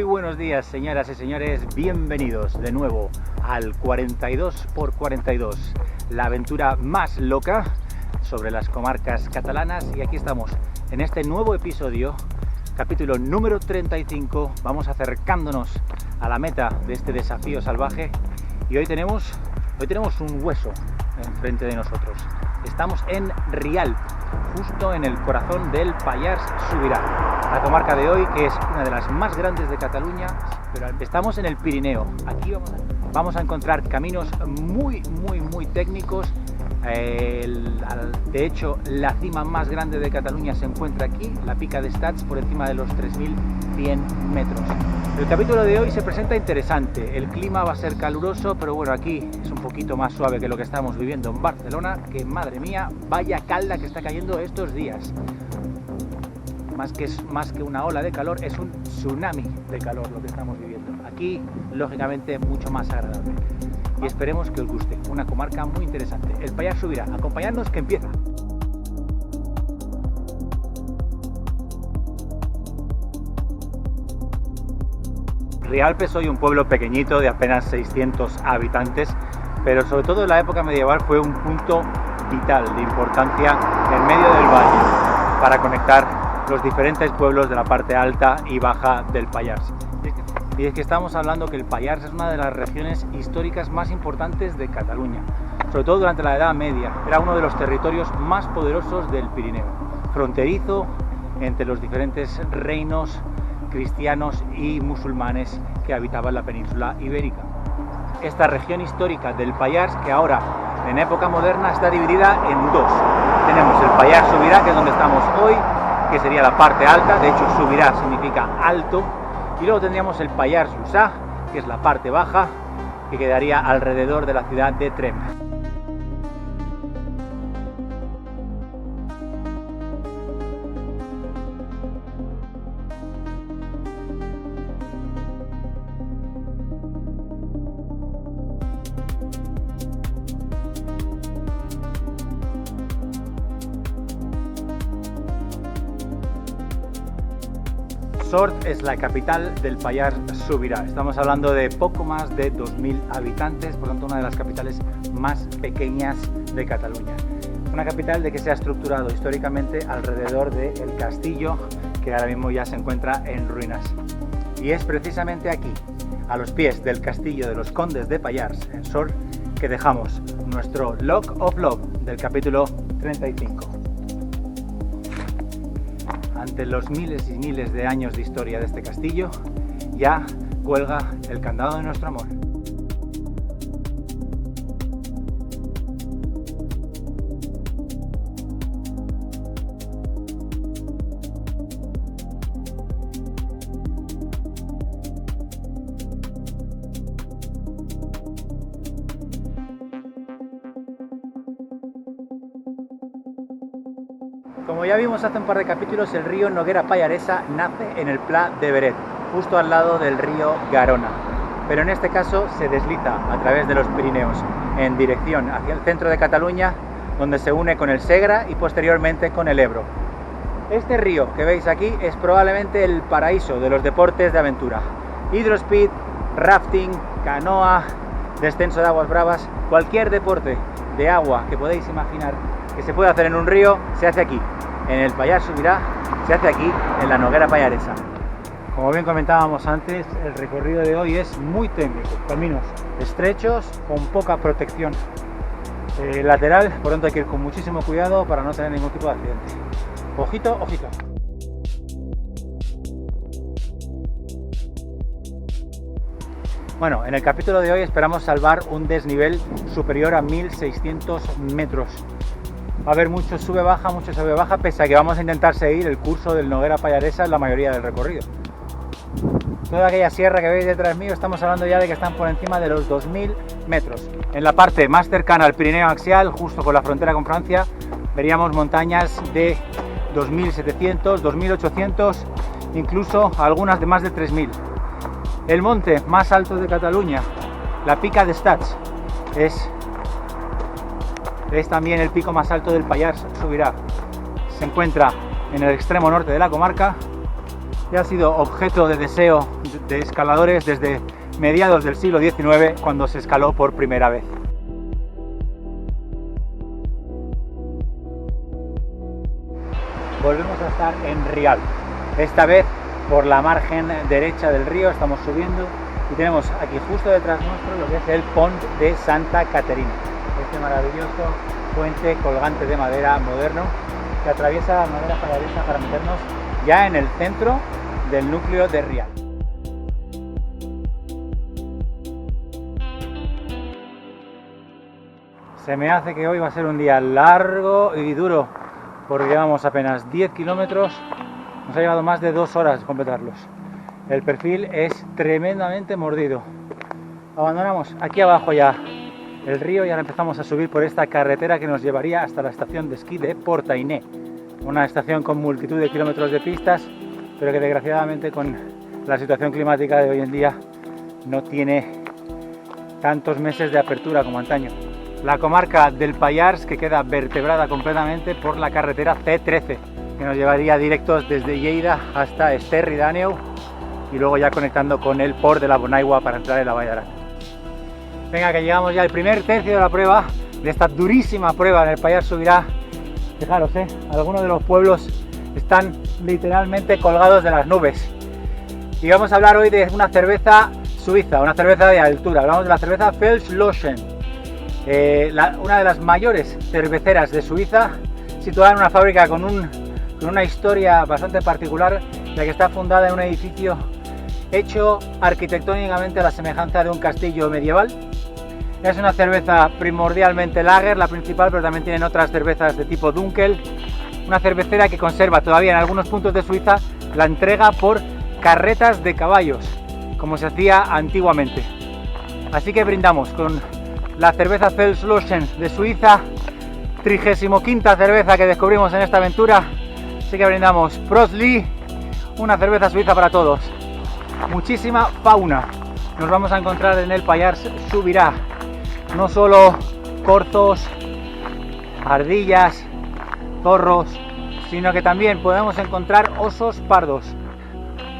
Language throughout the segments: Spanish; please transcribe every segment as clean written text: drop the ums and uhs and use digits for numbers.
Muy buenos días, señoras y señores, bienvenidos de nuevo al 42×42, la aventura más loca sobre las comarcas catalanas. Y aquí estamos en este nuevo episodio, capítulo número 35, vamos acercándonos a la meta de este desafío salvaje y hoy tenemos un hueso enfrente de nosotros. Estamos en Rialp, justo en el corazón del Pallars Sobirà, la comarca de hoy que es una de las más grandes de Cataluña, pero estamos en el Pirineo. Aquí vamos a encontrar caminos muy técnicos. De hecho, la cima más grande de Cataluña se encuentra aquí, la Pica d'Estats, por encima de los 3.100 metros. El capítulo de hoy se presenta interesante. El clima va a ser caluroso, pero bueno, aquí es un poquito más suave que lo que estamos viviendo en Barcelona, que madre mía, vaya calda que está cayendo estos días. Más que una ola de calor, es un tsunami de calor lo que estamos viviendo. Aquí, lógicamente, mucho más agradable. Y esperemos que os guste, una comarca muy interesante, el Pallars Sobirà. Acompañadnos que empieza. Rialp es hoy un pueblo pequeñito de apenas 600 habitantes, pero sobre todo en la época medieval fue un punto vital de importancia en medio del valle para conectar los diferentes pueblos de la parte alta y baja del Pallars. Y es que estamos hablando que el Pallars es una de las regiones históricas más importantes de Cataluña, sobre todo durante la Edad Media. Era uno de los territorios más poderosos del Pirineo, fronterizo entre los diferentes reinos cristianos y musulmanes que habitaban la península ibérica. Esta región histórica del Pallars, que ahora en época moderna está dividida en dos. Tenemos el Pallars Sobirà, que es donde estamos hoy, que sería la parte alta, de hecho Sobirà significa alto. Y luego tendríamos el Pallars Jussà, que es la parte baja, que quedaría alrededor de la ciudad de Tremp. Sort es la capital del Pallars Sobirà. Estamos hablando de poco más de 2.000 habitantes, por lo tanto una de las capitales más pequeñas de Cataluña. Una capital de que se ha estructurado históricamente alrededor del castillo, que ahora mismo ya se encuentra en ruinas. Y es precisamente aquí, a los pies del castillo de los condes de Pallars, en Sort, que dejamos nuestro Log of Love del capítulo 35. Ante los miles y miles de años de historia de este castillo, ya cuelga el candado de nuestro amor. Como ya vimos hace un par de capítulos, el río Noguera Pallaresa nace en el Pla de Beret, justo al lado del río Garona, pero en este caso se desliza a través de los Pirineos en dirección hacia el centro de Cataluña, donde se une con el Segre y posteriormente con el Ebro. Este río que veis aquí es probablemente el paraíso de los deportes de aventura: hidrospeed, rafting, canoa, descenso de aguas bravas, cualquier deporte de agua que podéis imaginar que se puede hacer en un río, se hace aquí, en el Pallars Sobirà, se hace aquí, en la Noguera Pallaresa. Como bien comentábamos antes, el recorrido de hoy es muy técnico, caminos estrechos, con poca protección lateral, por lo tanto hay que ir con muchísimo cuidado para no tener ningún tipo de accidente. Ojito, ojito. Bueno, en el capítulo de hoy esperamos salvar un desnivel superior a 1.600 metros. Va a haber mucho sube-baja, pese a que vamos a intentar seguir el curso del Noguera Pallaresa en la mayoría del recorrido. Toda aquella sierra que veis detrás mío, estamos hablando ya de que están por encima de los 2.000 metros. En la parte más cercana al Pirineo axial, justo con la frontera con Francia, veríamos montañas de 2.700, 2.800, incluso algunas de más de 3.000. El monte más alto de Cataluña, la Pica d'Estats, es también el pico más alto del Pallars Sobirà. Se encuentra en el extremo norte de la comarca y ha sido objeto de deseo de escaladores desde mediados del siglo XIX, cuando se escaló por primera vez. Volvemos a estar en Rialp, esta vez por la margen derecha del río. Estamos subiendo y tenemos aquí justo detrás nuestro lo que es el Pont de Santa Caterina, este maravilloso puente colgante de madera moderno que atraviesa la madera paradisa para meternos ya en el centro del núcleo de Rialp. Se me hace que hoy va a ser un día largo y duro, porque llevamos apenas 10 kilómetros, nos ha llevado más de 2 horas completarlos. El perfil es tremendamente mordido. Abandonamos aquí abajo ya el río y ahora empezamos a subir por esta carretera que nos llevaría hasta la estación de esquí de Portainé, una estación con multitud de kilómetros de pistas, pero que desgraciadamente con la situación climática de hoy en día no tiene tantos meses de apertura como antaño. La comarca del Pallars, que queda vertebrada completamente por la carretera C13, que nos llevaría directos desde Lleida hasta Esterri d'Àneu y luego ya conectando con el port de la Bonaigua para entrar en la Vall d'Aran. Venga, que llegamos ya al primer tercio de la prueba, de esta durísima prueba en el Pallars Sobirà. Fijaros, algunos de los pueblos están literalmente colgados de las nubes. Y vamos a hablar hoy de una cerveza suiza, una cerveza de altura. Hablamos de la cerveza Feldschlösschen, una de las mayores cerveceras de Suiza, situada en una fábrica con una historia bastante particular, ya que está fundada en un edificio hecho arquitectónicamente a la semejanza de un castillo medieval. Es una cerveza primordialmente lager, la principal, pero también tienen otras cervezas de tipo Dunkel. Una cervecera que conserva todavía en algunos puntos de Suiza la entrega por carretas de caballos, como se hacía antiguamente. Así que brindamos con la cerveza Feldschlösschen de Suiza, 35ª cerveza que descubrimos en esta aventura. Así que brindamos Prost, una cerveza suiza para todos. Muchísima fauna nos vamos a encontrar en el Pallars Sobirà. No solo corzos, ardillas, zorros, sino que también podemos encontrar osos pardos,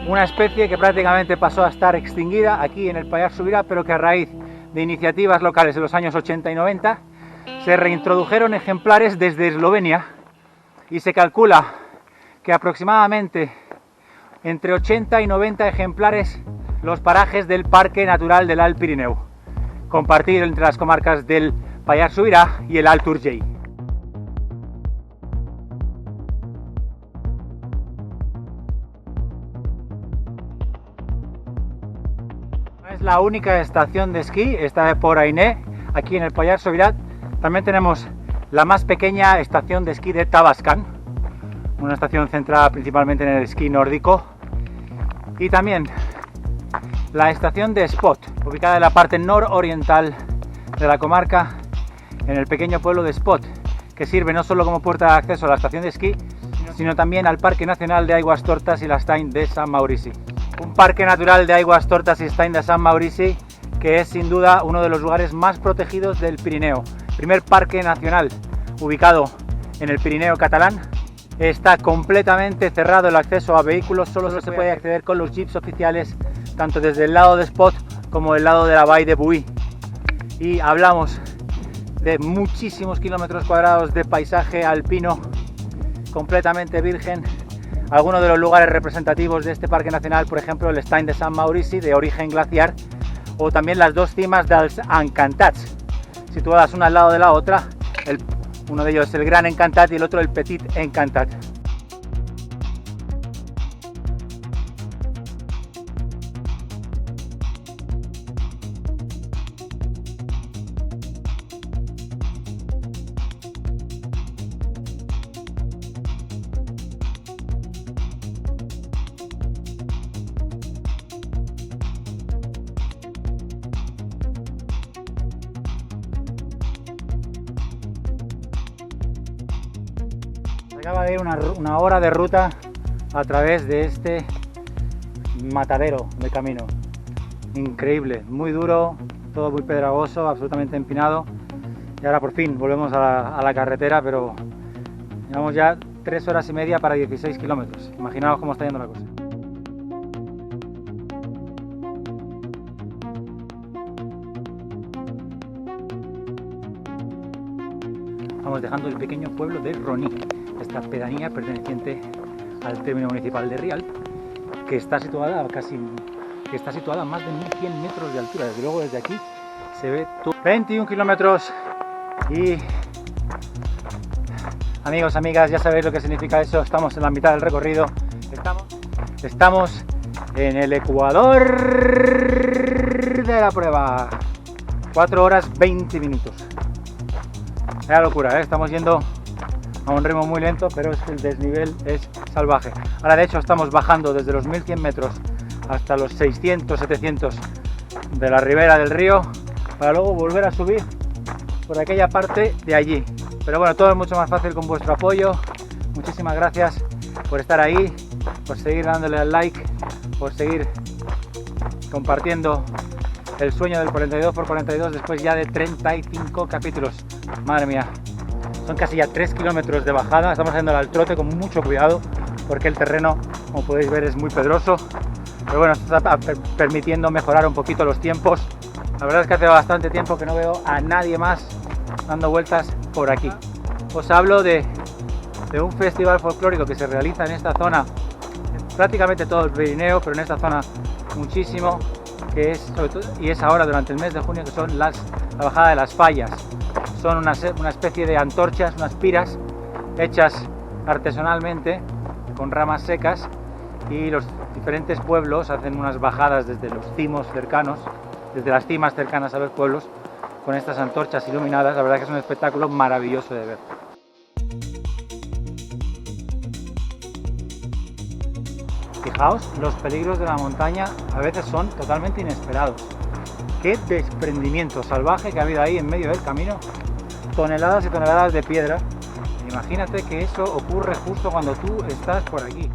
una especie que prácticamente pasó a estar extinguida aquí en el Pallars Sobirà, pero que a raíz de iniciativas locales de los años 80 y 90 se reintrodujeron ejemplares desde Eslovenia, y se calcula que aproximadamente entre 80 y 90 ejemplares los parajes del Parque Natural del Alt Pirineu, compartido entre las comarcas del Pallars Sobirà y el Alt Urgell. No es la única estación de esquí, esta de Portainé, aquí en el Pallars Sobirà. También tenemos la más pequeña estación de esquí de Tavascan, una estación centrada principalmente en el esquí nórdico, y también la estación de Espot, ubicada en la parte nororiental de la comarca, en el pequeño pueblo de Espot, que sirve no solo como puerta de acceso a la estación de esquí, sino también al Parque Nacional de Aigües Tortes i l'Estany de Sant Maurici. Un parque natural de Aigües Tortes i l'Estany de Sant Maurici que es sin duda uno de los lugares más protegidos del Pirineo. Primer parque nacional ubicado en el Pirineo catalán. Está completamente cerrado el acceso a vehículos, solo se puede acceder con los jeeps oficiales, tanto desde el lado de Espot como del lado de la Vall de Boí. Y hablamos de muchísimos kilómetros cuadrados de paisaje alpino completamente virgen. Algunos de los lugares representativos de este parque nacional, por ejemplo el Estany de Sant Maurici, de origen glaciar, o también las dos cimas dels Encantats, situadas una al lado de la otra. Uno de ellos el Gran Encantat y el otro el Petit Encantat. Acaba de ir una hora de ruta a través de este matadero de camino. Increíble, muy duro, todo muy pedregoso, absolutamente empinado. Y ahora por fin volvemos a la carretera, pero llevamos ya 3 horas y media para 16 kilómetros. Imaginaos cómo está yendo la cosa. estamos dejando el pequeño pueblo de Roní, esta pedanía perteneciente al término municipal de Rialp, que está situada a más de 1100 metros de altura. Desde luego desde aquí se ve todo. 21 kilómetros y amigos, amigas, ya sabéis lo que significa eso. Estamos en la mitad del recorrido. Estamos en el ecuador de la prueba. 4 horas 20 minutos. Es la locura, ¿eh? Estamos yendo a un ritmo muy lento, pero es que el desnivel es salvaje. Ahora de hecho estamos bajando desde los 1100 metros hasta los 600, 700 de la ribera del río, para luego volver a subir por aquella parte de allí. Pero bueno, todo es mucho más fácil con vuestro apoyo. Muchísimas gracias por estar ahí, por seguir dándole al like, por seguir compartiendo el sueño del 42×42 después ya de 35 capítulos. Madre mía, son casi ya 3 kilómetros de bajada. Estamos haciendo al trote con mucho cuidado porque el terreno, como podéis ver, es muy pedroso. Pero bueno, esto está permitiendo mejorar un poquito los tiempos. La verdad es que hace bastante tiempo que no veo a nadie más dando vueltas por aquí. Os hablo de un festival folclórico que se realiza en esta zona, prácticamente todo el Pirineo, pero en esta zona muchísimo, que es sobre todo, y es ahora durante el mes de junio, que son la bajada de las fallas. Son una especie de antorchas, unas piras hechas artesanalmente con ramas secas, y los diferentes pueblos hacen unas bajadas desde los cimos cercanos, desde las cimas cercanas a los pueblos, con estas antorchas iluminadas. La verdad que es un espectáculo maravilloso de ver. Fijaos, los peligros de la montaña a veces son totalmente inesperados. Qué desprendimiento salvaje que ha habido ahí en medio del camino. Toneladas y toneladas de piedra. Imagínate que eso ocurre justo cuando tú estás por aquí.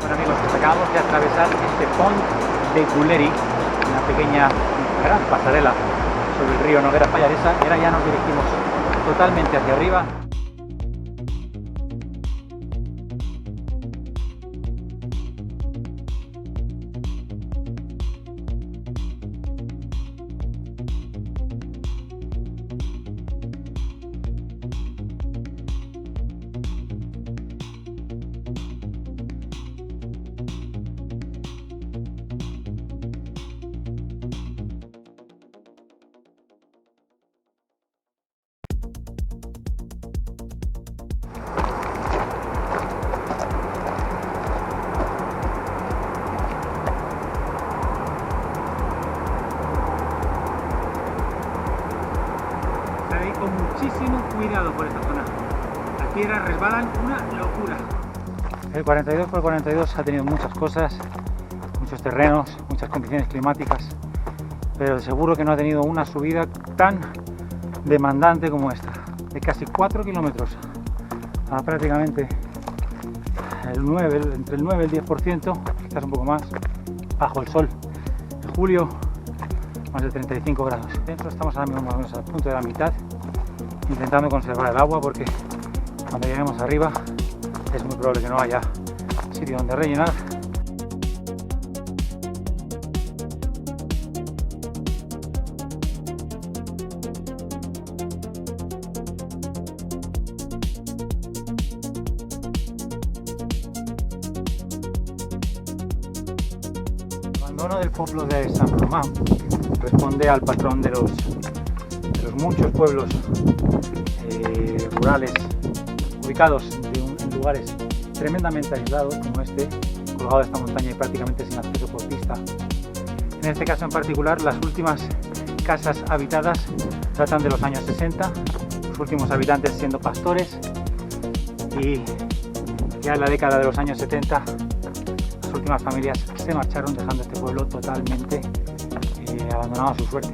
Bueno amigos, pues acabamos de atravesar este pont de Guleri, una pequeña, gran pasarela sobre el río Noguera Pallaresa, y ahora ya nos dirigimos totalmente hacia arriba. Con muchísimo cuidado por esta zona. Las piedras resbalan una locura. El 42×42 ha tenido muchas cosas, muchos terrenos, muchas condiciones climáticas, pero seguro que no ha tenido una subida tan demandante como esta, de casi 4 kilómetros a prácticamente entre el 9 y el 10%, quizás un poco más, bajo el sol. En julio, más de 35 grados. Dentro estamos ahora mismo más o menos al punto de la mitad, intentando conservar el agua, porque cuando lleguemos arriba es muy probable que no haya sitio donde rellenar. El abandono del pueblo de San Román responde al patrón de los muchos pueblos rurales ubicados en lugares tremendamente aislados como este, colgado de esta montaña y prácticamente sin acceso por pista. En este caso en particular, las últimas casas habitadas datan de los años 60, los últimos habitantes siendo pastores, y ya en la década de los años 70 las últimas familias se marcharon, dejando este pueblo totalmente abandonado a su suerte.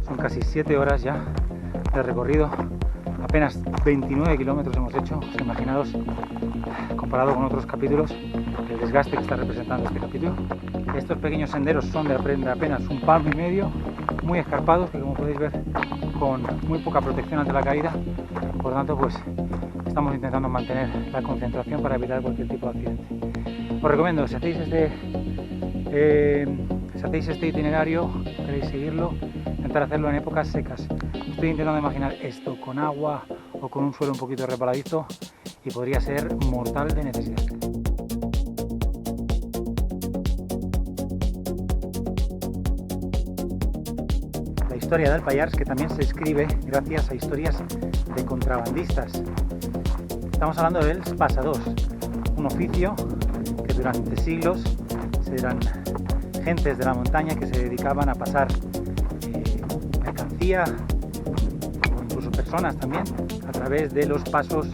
Son casi 7 horas ya de recorrido, Apenas 29 kilómetros hemos hecho. Imaginaros, comparado con otros capítulos, el desgaste que está representando este capítulo. Estos pequeños senderos son de apenas 1,5 palmos, muy escarpados, que como podéis ver, con muy poca protección ante la caída. Por tanto, pues estamos intentando mantener la concentración para evitar cualquier tipo de accidente. Os recomiendo, si hacéis este itinerario, queréis seguirlo, intentar hacerlo en épocas secas. Estoy intentando imaginar esto con agua o con un suelo un poquito resbaladizo y podría ser mortal de necesidad. La historia del Pallars, que también se escribe gracias a historias de contrabandistas. Estamos hablando del pasadors, un oficio que durante siglos eran gentes de la montaña que se dedicaban a pasar mercancía o incluso personas también a través de los pasos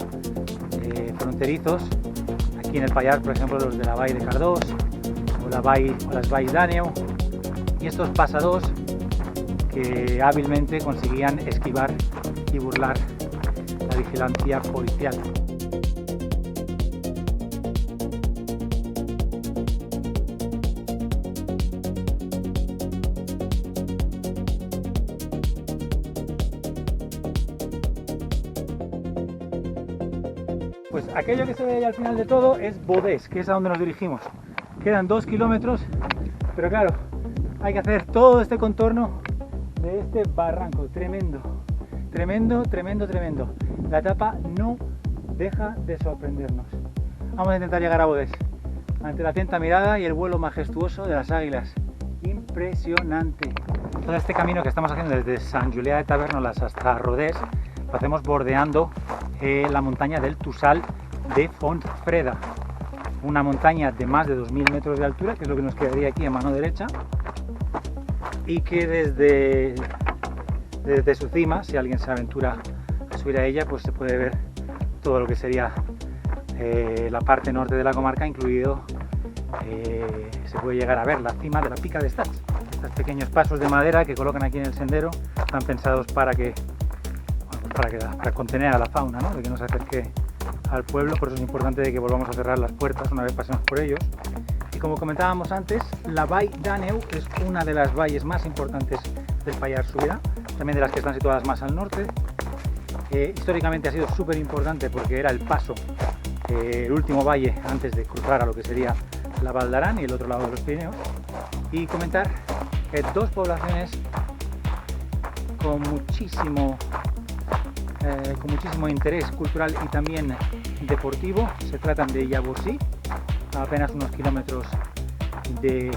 fronterizos. Aquí en el Pallars, por ejemplo, los de la Vall de Cardós o las Valls d'Àneu, y estos pasadors que hábilmente conseguían esquivar y burlar la vigilancia policial. Pues aquello que se ve ahí al final de todo es Bodés, que es a donde nos dirigimos. Quedan 2 kilómetros, pero claro, hay que hacer todo este contorno de este barranco, tremendo. La etapa no deja de sorprendernos. Vamos a intentar llegar a Bodés, ante la atenta mirada y el vuelo majestuoso de las águilas. Impresionante. Todo este camino que estamos haciendo desde Sant Julià de Tavèrnoles hasta Rodés, lo hacemos bordeando la montaña del Tossal de Fontfreda, una montaña de más de 2.000 metros de altura, que es lo que nos quedaría aquí a mano derecha, y que desde su cima, si alguien se aventura a subir a ella, pues se puede ver todo lo que sería la parte norte de la comarca, incluido se puede llegar a ver la cima de la Pica d'Estats. Estos pequeños pasos de madera que colocan aquí en el sendero están pensados para contener a la fauna, ¿no? De que no se acerque al pueblo. Por eso es importante de que volvamos a cerrar las puertas una vez pasemos por ellos. Y como comentábamos antes, la Vall d'Àneu es una de las valles más importantes del Pallars Sobirà, también de las que están situadas más al norte. Históricamente ha sido súper importante porque era el paso, el último valle antes de cruzar a lo que sería la Val d'Aran y el otro lado de los Pirineos. Y comentar que dos poblaciones con muchísimo interés cultural y también deportivo. Se tratan de Llavorsí, a apenas unos kilómetros de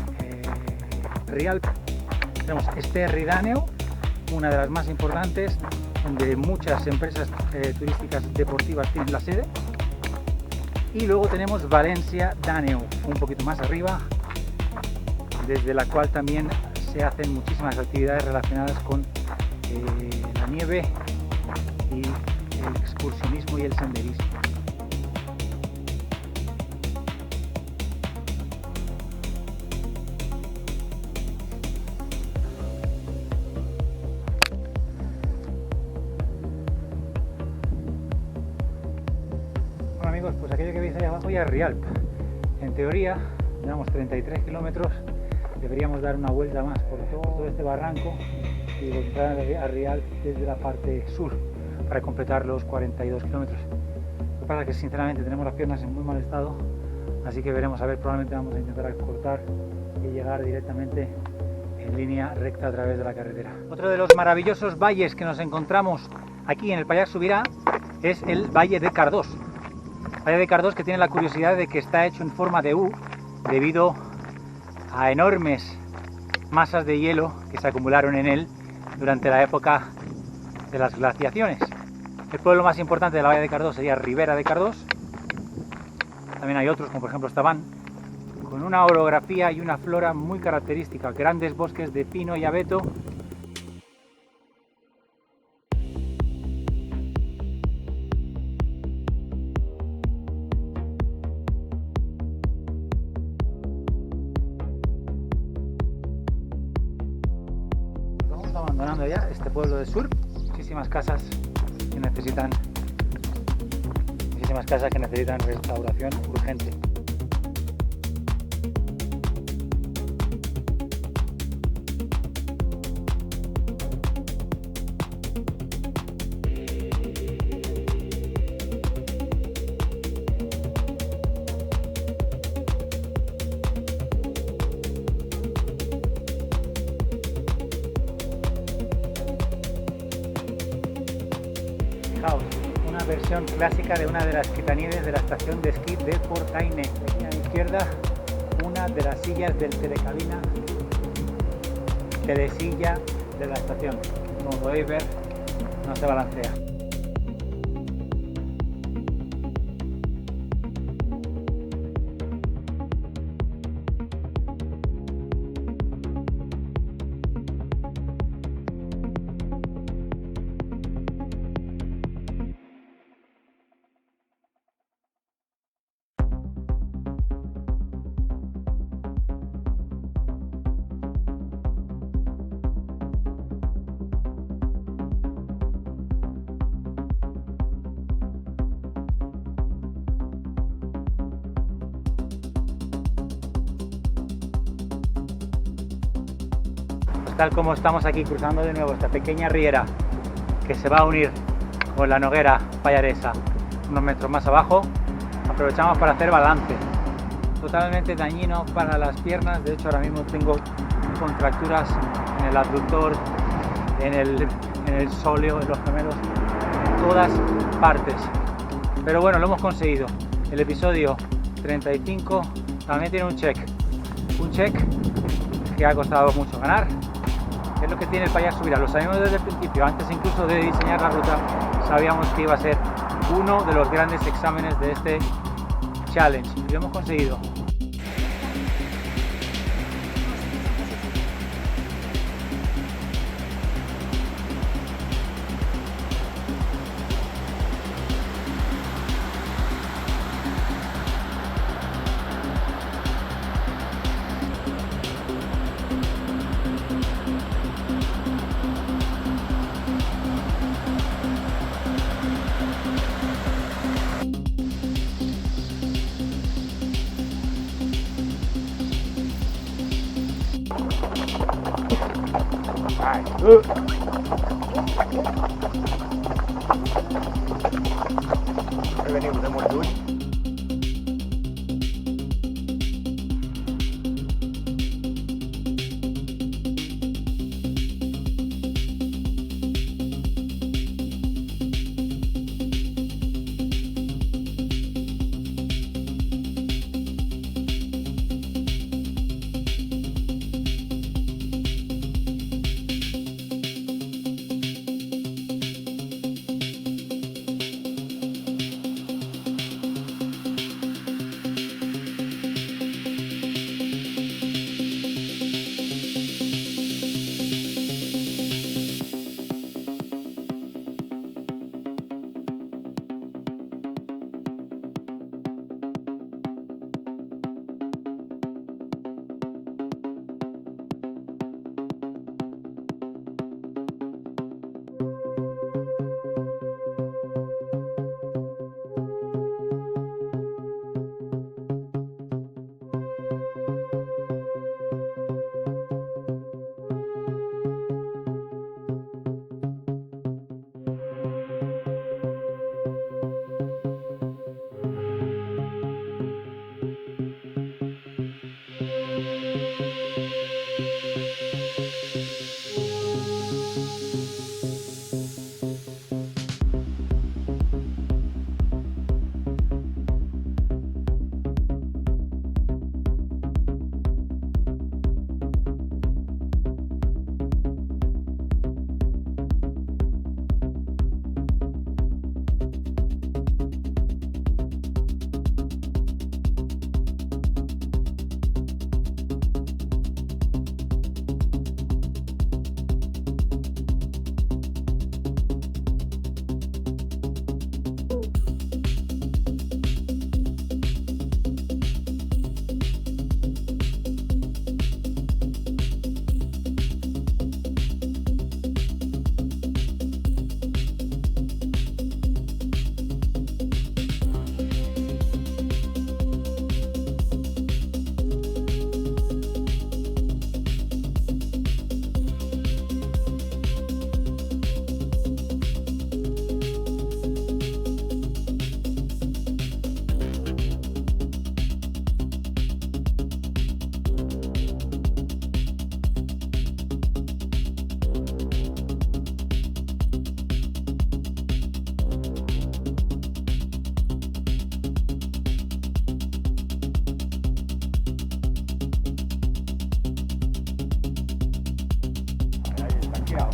Rialp. Tenemos Esterri d'Àneu, una de las más importantes, donde muchas empresas turísticas deportivas tienen la sede. Y luego tenemos Valencia d'Àneu, un poquito más arriba, desde la cual también se hacen muchísimas actividades relacionadas con la nieve y el excursionismo y el senderismo. Bueno amigos, pues aquello que veis ahí abajo ya es Rialp. En teoría, llevamos 33 kilómetros, deberíamos dar una vuelta más por todo este barranco y volver a Rialp desde la parte sur, para completar los 42 kilómetros. Lo que pasa es que sinceramente tenemos las piernas en muy mal estado, así que veremos, a ver, probablemente vamos a intentar cortar y llegar directamente en línea recta a través de la carretera. Otro de los maravillosos valles que nos encontramos aquí en el Pallars Sobirà es el Valle de Cardós. Valle de Cardós, que tiene la curiosidad de que está hecho en forma de U debido a enormes masas de hielo que se acumularon en él durante la época de las glaciaciones. El pueblo más importante de la Valle de Cardós sería Ribera de Cardós. También hay otros, como por ejemplo Estaban, con una orografía y una flora muy característica, grandes bosques de pino y abeto. Vamos abandonando ya este pueblo de Surp, muchísimas casas en necesitan, muchísimas casas que necesitan restauración urgente. Fijaos, una versión clásica de una de las quitanieves de la estación de esquí de Portaine. Aquí a la izquierda, una de las sillas del telecabina, telesilla de la estación. Como podéis ver, no se balancea. Tal como estamos aquí cruzando de nuevo esta pequeña riera que se va a unir con la Noguera Pallaresa unos metros más abajo, aprovechamos para hacer balance. Totalmente dañino para las piernas, de hecho ahora mismo tengo contracturas en el abductor, en el sóleo, en los gemelos, en todas partes. Pero bueno, lo hemos conseguido. El episodio 35 también tiene un check que ha costado mucho ganar. Es lo que tiene el Pallars Sobirà, lo sabíamos desde el principio, antes incluso de diseñar la ruta, sabíamos que iba a ser uno de los grandes exámenes de este challenge y lo hemos conseguido. Venimos de molt lluny.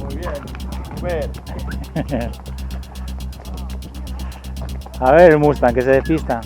Muy bien. Super. A ver el Mustang que se despista.